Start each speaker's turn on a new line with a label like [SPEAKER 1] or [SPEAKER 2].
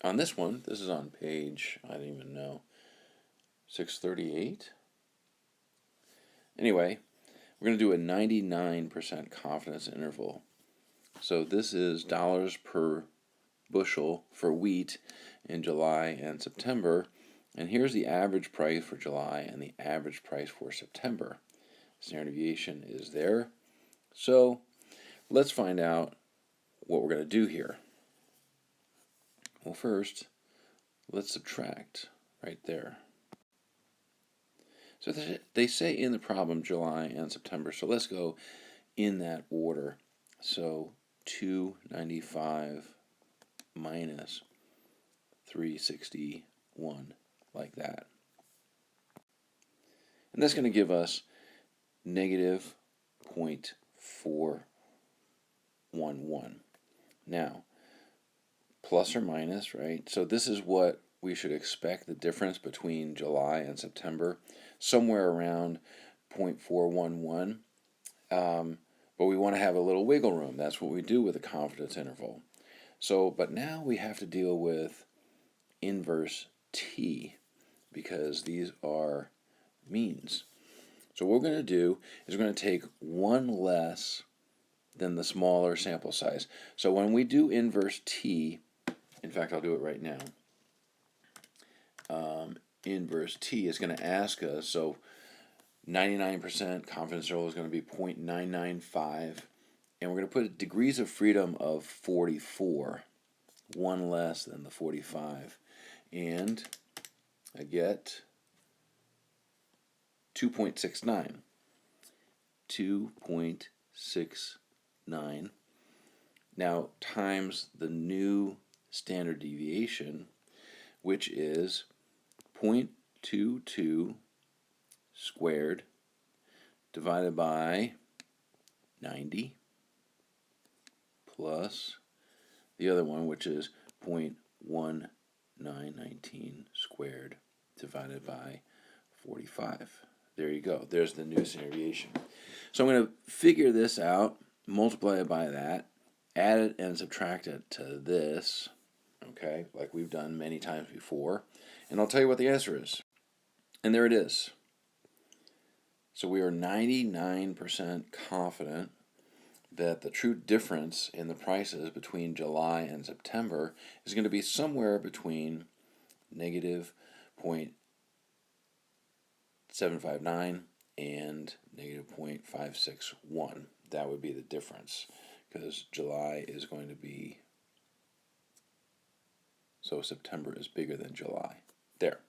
[SPEAKER 1] on this one, this is on page, I don't even know, 638. Anyway, we're going to do a 99% confidence interval. So this is dollars per bushel for wheat in July and September. And here's the average price for July and the average price for September. Standard deviation is there. So let's find out what we're going to do here. Well, first, let's subtract right there. So they say in the problem July and September, so let's go in that order. So 295 minus 361, like that. And that's going to give us negative 0.411. Now, plus or minus, right? So this is what we should expect, the difference between July and September, somewhere around 0.411. But we want to have a little wiggle room. That's what we do with a confidence interval. So, but now we have to deal with inverse t, because these are means. So what we're going to do is we're going to take one less than the smaller sample size. So when we do inverse t, in fact, I'll do it right now. Inverse t is going to ask us, so 99% confidence interval is going to be 0.995, and we're going to put degrees of freedom of 44, one less than the 45, and I get 2.69. 2.69. Now times the new standard deviation, which is 0.22 squared divided by 90 plus the other one, which is 0.1919 squared divided by 45. There you go. There's the new standard deviation. So I'm going to figure this out, multiply it by that, add it and subtract it to this, okay, like we've done many times before, and I'll tell you what the answer is. And there it is. So we are 99% confident that the true difference in the prices between July and September is going to be somewhere between negative 0.759 and negative 0.561. That would be the difference, because July is going to be, so September is bigger than July. There.